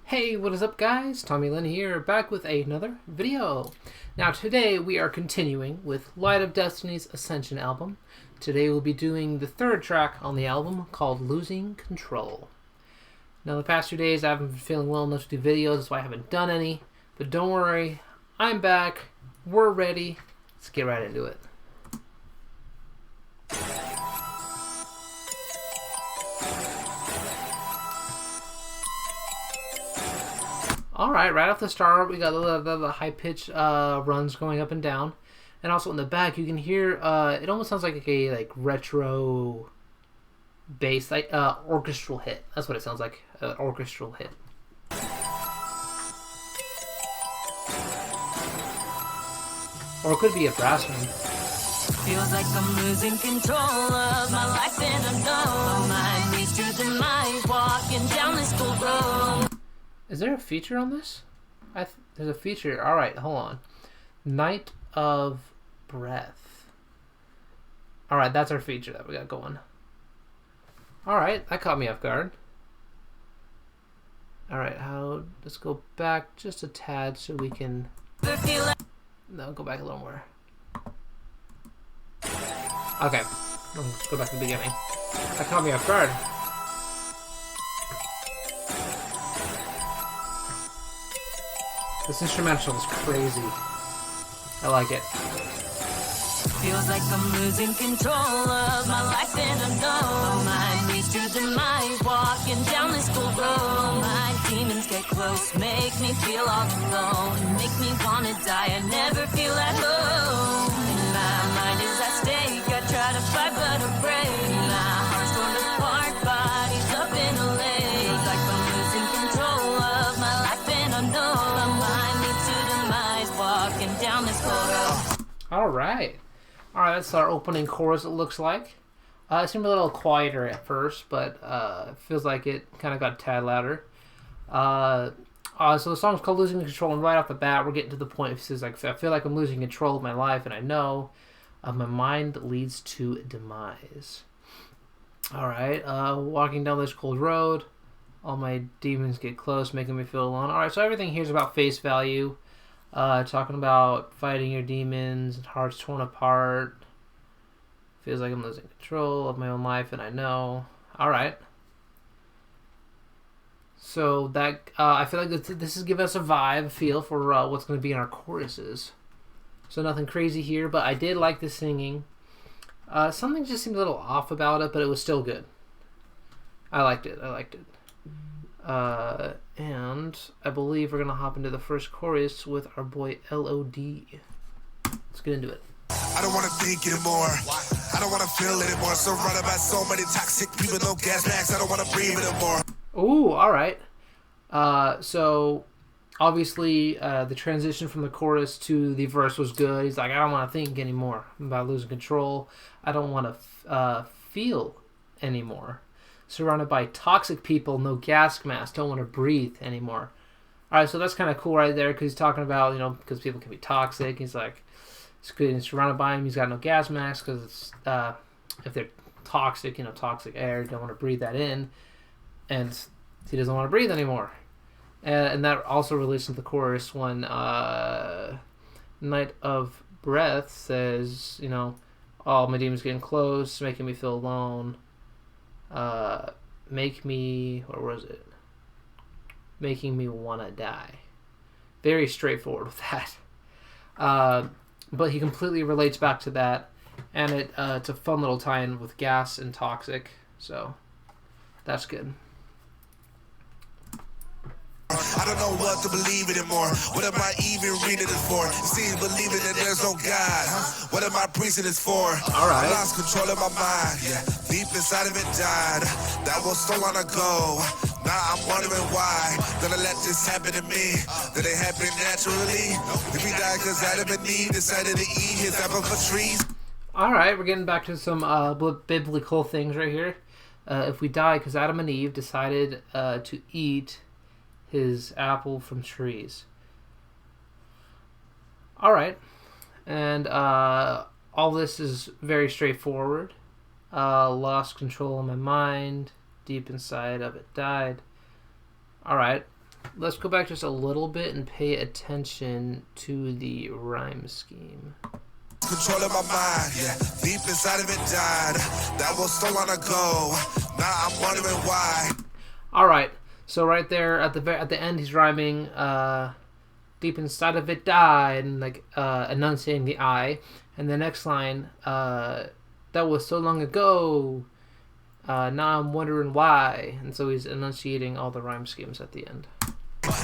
Hey, what is up guys? Lynn here, back with another video. Now today we are continuing with Light of Destiny's Ascension album. Today we'll be doing the third track on the album called Losing Control. Now the past 2 days I haven't been feeling well enough to do videos, that's why I haven't done any. But don't worry, I'm back, we're ready, let's get right into it. Alright, right off the start, we got the high-pitched runs going up and down. And also in the back, you can hear, it almost sounds like a retro bass, like orchestral hit. That's what it sounds like, an orchestral hit. Or it could be a brass one. Feels like I'm losing control of my life and I know my mind leads to demise, walking down this cold road. Is there a feature on this? There's a feature. Alright, hold on. Night of Breath. Alright, that's our feature that we got going. Alright, that caught me off guard. Alright, let's go back just a tad so we can... No, go back a little more. Okay, let's go back to the beginning. That caught me off guard. This instrumental is crazy. I like it. Feels like I'm losing control of my life and I know my mind leads to demise, walking down this cold road. My demons get close, make me feel all alone, make me wanna die, I never feel at home. My mind is at stake, I try to fight but I'm afraid. My heart's torn apart, body's up in a lake. Feels like I'm losing control of my life and I know my mind leads to demise, walking down this cold road. Alright. Alright, that's our opening chorus, it looks like. It seemed a little quieter at first, but it feels like it kind of got a tad louder. So the song's called Losing Control, and right off the bat, we're getting to the point. It says, like, I feel like I'm losing control of my life, and I know my mind leads to demise. Alright, walking down this cold road, all my demons get close, making me feel alone. Alright, so everything here is about face value. Talking about fighting your demons, hearts torn apart. Feels like I'm losing control of my own life, and I know. Alright. So that I feel like this is giving us a vibe, feel for what's going to be in our choruses. So nothing crazy here, but I did like the singing. Something just seemed a little off about it, but it was still good. I liked it. And I believe we're going to hop into the first chorus with our boy L.O.D. Let's get into it. I don't want to think anymore. I don't want to feel anymore. Surrounded by so many toxic people, no gas masks. I don't want to breathe anymore. Ooh, alright. So, obviously, the transition from the chorus to the verse was good. He's like, I don't want to think anymore about losing control. I don't want to feel anymore. Surrounded by toxic people, no gas mask, don't want to breathe anymore. Alright, so that's kind of cool right there, because he's talking about, because people can be toxic. He's like, it's good, he's surrounded by him, he's got no gas mask, because it's, if they're toxic, toxic air, you don't want to breathe that in, and he doesn't want to breathe anymore. And that also relates to the chorus when Night of Breath says, all my demons getting close, making me feel alone. Making me wanna die. Very straightforward with that. But he completely relates back to that, and it's a fun little tie-in with gas and toxic, so that's good. I don't know what to believe anymore. What am I even reading this for? It seems believing that there's no God. What am I preaching this for? Alright. I lost control of my mind. Yeah. Deep inside of it died. That was so long ago. Now I'm wondering why. Did I let this happen to me? Did it happen naturally? Did we die because Adam and Eve decided to eat his apple for trees? Alright, we're getting back to some biblical things right here. If we die because Adam and Eve decided to eat his apple from trees. Alright. And all this is very straightforward. Lost control of my mind. Deep inside of it died. Alright. let's go back just a little bit and pay attention to the rhyme scheme. Controlling my mind, yeah. Deep inside of it died. That was so long ago. Now I'm wondering why. All right. So right there at the end, he's rhyming. Deep inside of it died, and like enunciating the I. And the next line, that was so long ago. Now I'm wondering why. And so he's enunciating all the rhyme schemes at the end.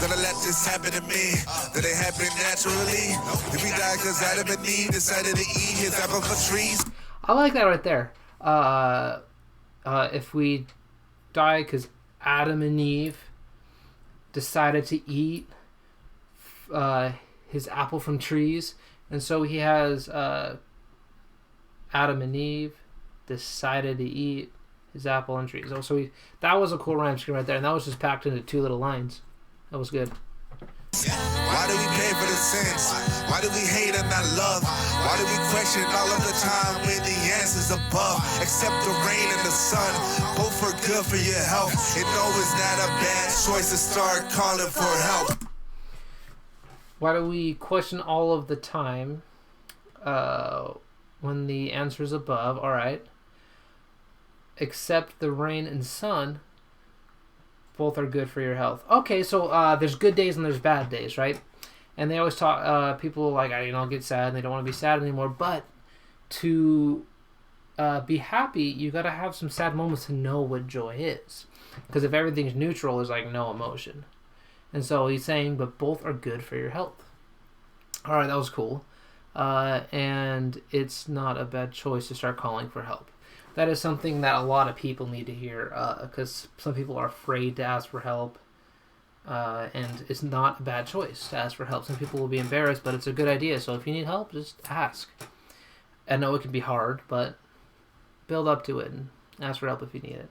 Did I let this happen to me? Did it happen naturally? Did we die because Adam and Eve decided to eat his apple for trees? I like that right there. If we die because Adam and Eve decided to eat his apple from trees, and so he has Adam and Eve decided to eat his apple and trees. So that was a cool rhyme scheme right there, and that was just packed into 2 little lines. That was good. Why do we pay for the sins? Why do we hate and not love? Why do we question all of the time when the answer's above? Accept the rain and the sun, both are good for your health. And no, it's not a bad choice to start calling for help. Why do we question all of the time when the answer's above? All right. Accept the rain and sun, both are good for your health. Okay, so there's good days and there's bad days, right? And they always talk, people like, get sad and they don't want to be sad anymore. But to be happy, you got to have some sad moments to know what joy is. Because if everything's neutral, there's like no emotion. And so he's saying, but both are good for your health. All right, that was cool. And it's not a bad choice to start calling for help. That is something that a lot of people need to hear, because some people are afraid to ask for help, and it's not a bad choice to ask for help. Some people will be embarrassed, but it's a good idea. So if you need help, just ask. I know it can be hard, but build up to it and ask for help if you need it.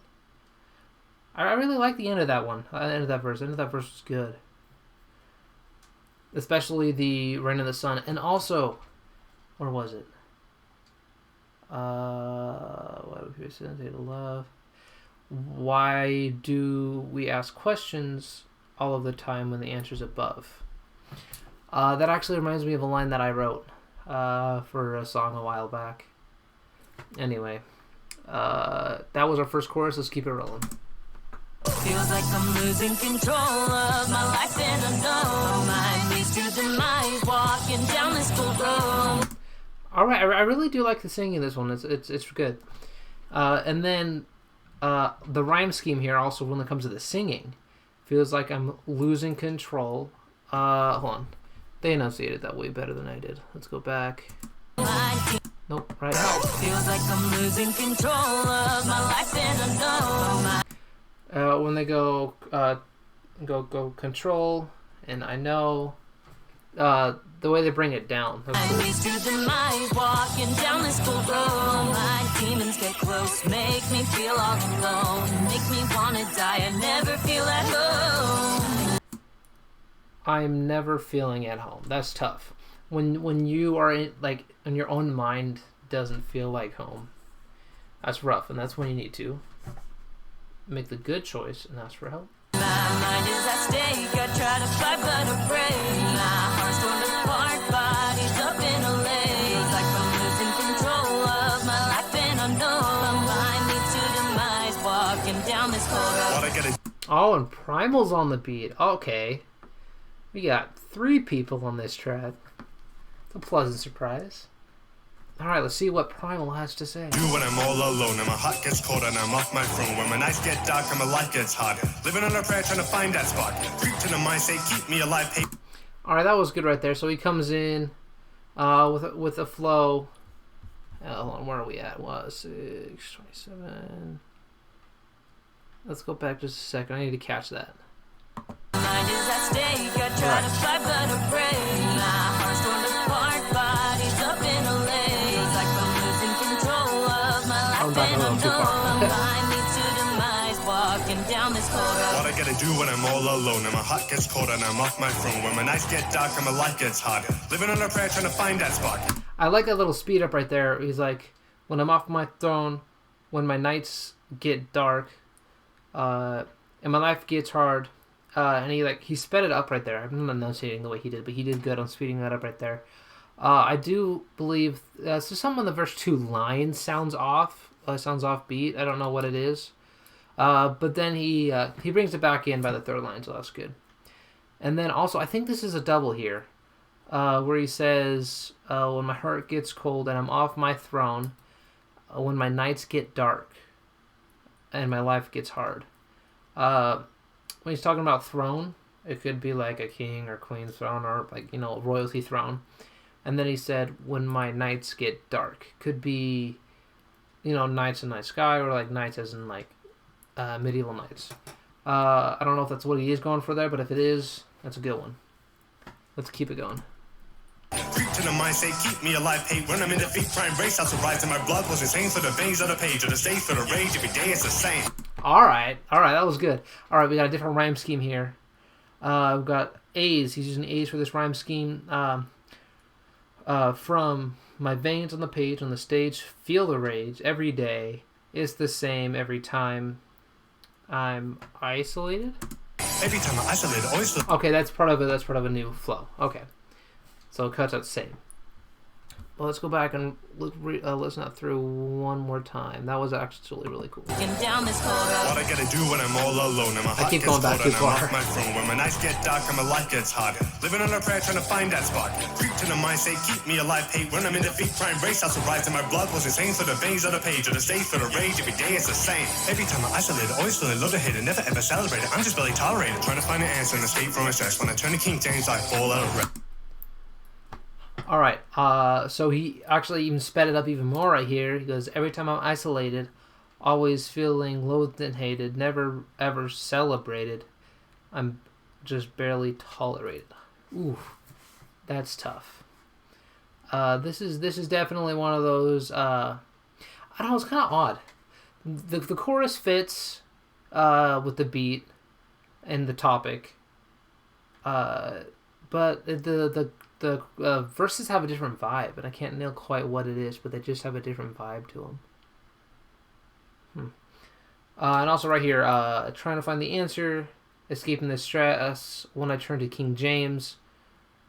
I really like the end of that one. The end of that verse. The end of that verse was good. Especially the rain and the sun. And also, where was it? Why do people say to love? Why do we ask questions all of the time when the answer's above? That actually reminds me of a line that I wrote for a song a while back. Anyway, that was our first chorus. Let's keep it rolling. Feels like I'm losing control of my life and I know my mind leads to demise, walking down this school road. All right, I really do like the singing in this one. It's good. And then the rhyme scheme here also, when it comes to the singing, feels like I'm losing control. Hold on. They enunciated that way better than I did. Let's go back. Nope, right. Feels like I'm losing control of my life and I know. When they go control, and I know. The way they bring it down. That's cool. To demise, walking down this school road. My demons get close, make me feel all alone, make me wanna die. I never feel at home. I'm never feeling at home. That's tough. When you are in, like, when your own mind doesn't feel like home. That's rough, and that's when you need to make the good choice and ask for help. My mind is at stake. I try to fight but afraid. My heart's torn apart, body's up in a lake. Feels like I'm losing control of my life and I know my mind leads to demise, walking down this corridor. Oh, and Prymal's on the beat. Okay. We got 3 people on this track. It's a pleasant surprise. Alright, let's see what Prymal has to say. Do when I'm all alone and my heart gets cold and I'm off my throne. When my nights get dark and my life gets hard. Living on a prayer trying to find that spark. Creep to the mind, say keep me alive. Hey. Alright, that was good right there. So he comes in with a flow. Hold on, where are we at? 6:27. Let's go back just a second. I need to catch that. Mind is at stake. I try to fight but afraid. My heart's torn apart, body's up in a lake. Feels like I'm losing control of my life I'm back a little too far. my mind leads to demise, walking down this corridor. What I gotta do when I'm all alone and my heart gets cold and I'm off my throne. When my nights get dark and my life gets hard. Living on a prayer trying to find that spark. I like that little speed up right there. He's like, when I'm off my throne, when my nights get dark, and my life gets hard, and he sped it up right there. I'm not enunciating the way he did, but he did good on speeding that up right there. I do believe so. Some of the verse 2 line sounds off. Sounds offbeat. I don't know what it is. But then he brings it back in by the third line, so that's good. And then also, I think this is a double here, where he says, "When my heart gets cold and I'm off my throne, when my nights get dark, and my life gets hard." When he's talking about throne, it could be like a king or queen's throne, or like a royalty throne. And then he said, "When my nights get dark," could be, nights in the night sky, or like nights as in like medieval nights. I don't know if that's what he is going for there, but if it is, that's a good one. Let's keep it going. Creep to the mind, say keep me alive, hate when I'm in defeat, crime race, I'll survive, and my blood was insane for the veins of the page, or the stage for the rage, every day it's the same. Alright, that was good. Alright, we got a different rhyme scheme here. We've got A's, he's using A's for this rhyme scheme. From my veins on the page, on the stage, feel the rage, every day, it's the same every time I'm isolated? Every time I isolate, always the... Okay, that's part of a new flow. Okay. So it cuts out same. Well, let's go back and listen that through one more time. That was actually really cool. What I gotta do when I'm all alone and my heart gets going back cold too and I'm far. off my throne. When my nights get dark and my life gets hard. Living on a prayer trying to find that spot. Creep to the mind, say keep me alive, hate when I'm in defeat, crime race, I'll survive, and my blood was insane for the veins of the page, or the stage for the rage, every day it's the same. Every time I isolate, always feeling love to hate it, never ever celebrate it. I'm just barely tolerated, trying to find an answer and escape from my stress. When I turn to King James, I fall out of breath. Alright, so he actually even sped it up even more right here. He goes, every time I'm isolated, always feeling loathed and hated, never ever celebrated, I'm just barely tolerated. Ooh, that's tough. This is definitely one of those, I don't know, it's kind of odd. The chorus fits with the beat and the topic, but the verses have a different vibe, and I can't nail quite what it is, but they just have a different vibe to them. And also right here, trying to find the answer, escaping the stress, when I turn to King James,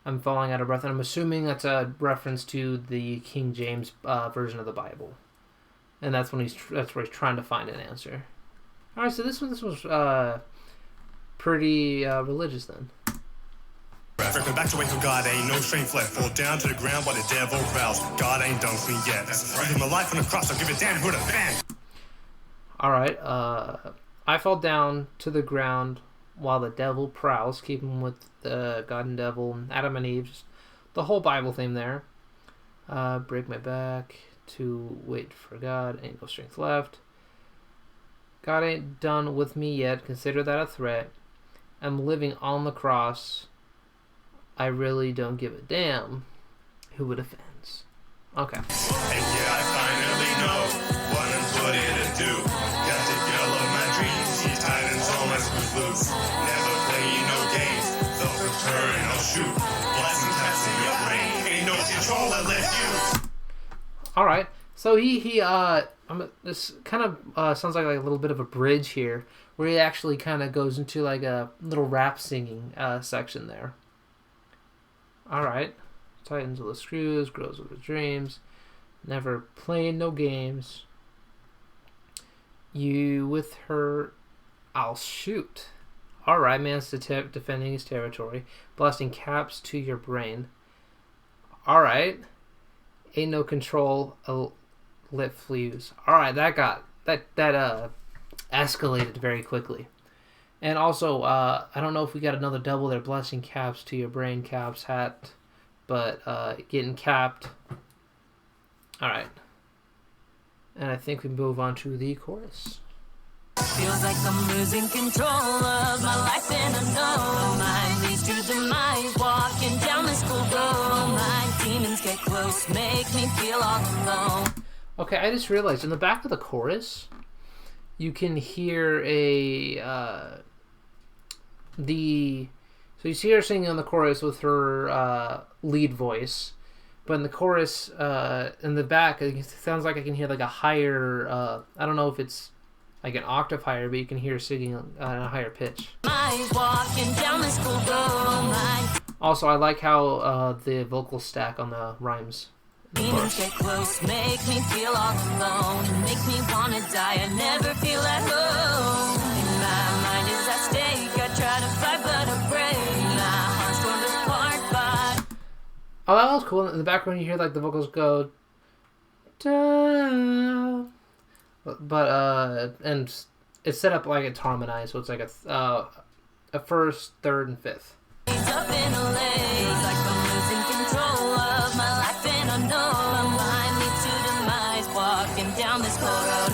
I'm falling out of breath, and I'm assuming that's a reference to the King James version of the Bible, and that's where he's trying to find an answer. All right, so this was pretty religious then. Go back to wait for God ain't no strength left. Fall down to the ground while the devil growls. God ain't done for me yet. Give my life on the cross, I'll give a damn who the fan. Alright, I fall down to the ground while the devil prowls, keeping with the God and devil and Adam and Eve, just the whole Bible theme there. Break my back to wait for God, ain't no strength left. God ain't done with me yet, consider that a threat. I'm living on the cross. I really don't give a damn who it offends. Okay. And yeah, I finally know what I'm put in to do. Got the girl of my dreams, she's tight and so much loose. Never playing no games, though with her and I'll shoot. Blasting taps in your brain, ain't no control I let you. Alright, so this kind of sounds like a little bit of a bridge here, where he actually kind of goes into like a little rap singing section there. Alright, tightens with the screws, grows with his dreams, never playing no games. You with her, I'll shoot. Alright, man's defending his territory, blasting caps to your brain. Alright, ain't no control, I'll let fuse. Alright, that escalated very quickly. And also, I don't know if we got another double there, blessing caps to your brain, caps, hat, but getting capped. Alright. And I think we move on to the chorus. Feels like I'm losing control of my life and I know my mind leads to demise, walking down this school road. My demons get close, make me feel all alone. Okay, I just realized in the back of the chorus, you can hear so you see her singing on the chorus with her lead voice, but in the chorus, in the back, it sounds like I can hear like a higher, I don't know if it's like an octave higher, but you can hear her singing at a higher pitch. My demise, walking down the school road. My Also, I like how the vocals stack on the rhymes. demons get close, make me feel all alone, make me wanna die. I never feel at home. In my mind is at stake. I try to fight, but I break. My heart's torn apart by. Oh, that was cool. In the background, you hear like the vocals go, da, and it's set up like it's harmonized, so it's like a first, third, and fifth. Up in a lake, like I'm losing control of my life, and I know my mind leads to demise, walking down this cold road.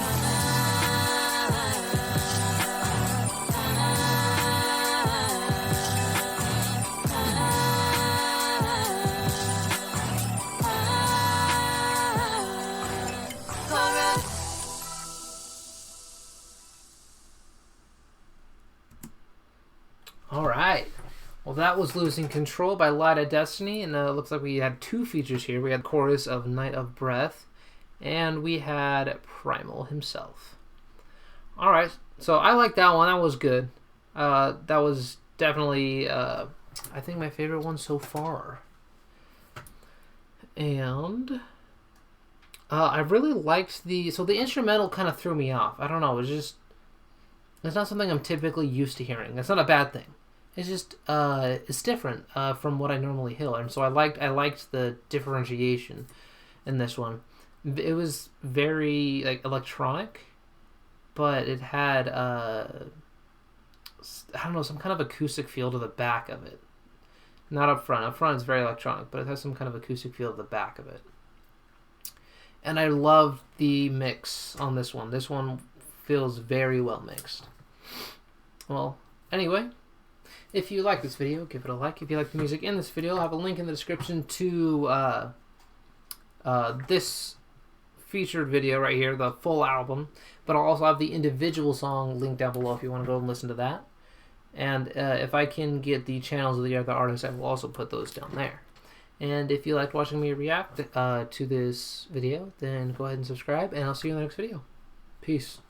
Cold road. All right. Well, that was Losing Control by Light of Destiny, and it looks like we had two features here. We had chorus of Night of Breath, and we had Prymal himself. All right, so I like that one. That was good. That was definitely, I think, my favorite one so far. And I really liked the instrumental kind of threw me off. I don't know. It's not something I'm typically used to hearing. That's not a bad thing. It's just it's different from what I normally hear, and so I liked the differentiation in this one. It was very like electronic, but it had I don't know, some kind of acoustic feel to the back of it. Not up front. Up front it's very electronic, but it has some kind of acoustic feel to the back of it. And I loved the mix on this one. This one feels very well mixed. Well, anyway. If you like this video, give it a like. If you like the music in this video, I'll have a link in the description to this featured video right here, the full album. But I'll also have the individual song linked down below if you want to go and listen to that. And if I can get the channels of the other artists, I will also put those down there. And if you liked watching me react to this video, then go ahead and subscribe, and I'll see you in the next video. Peace.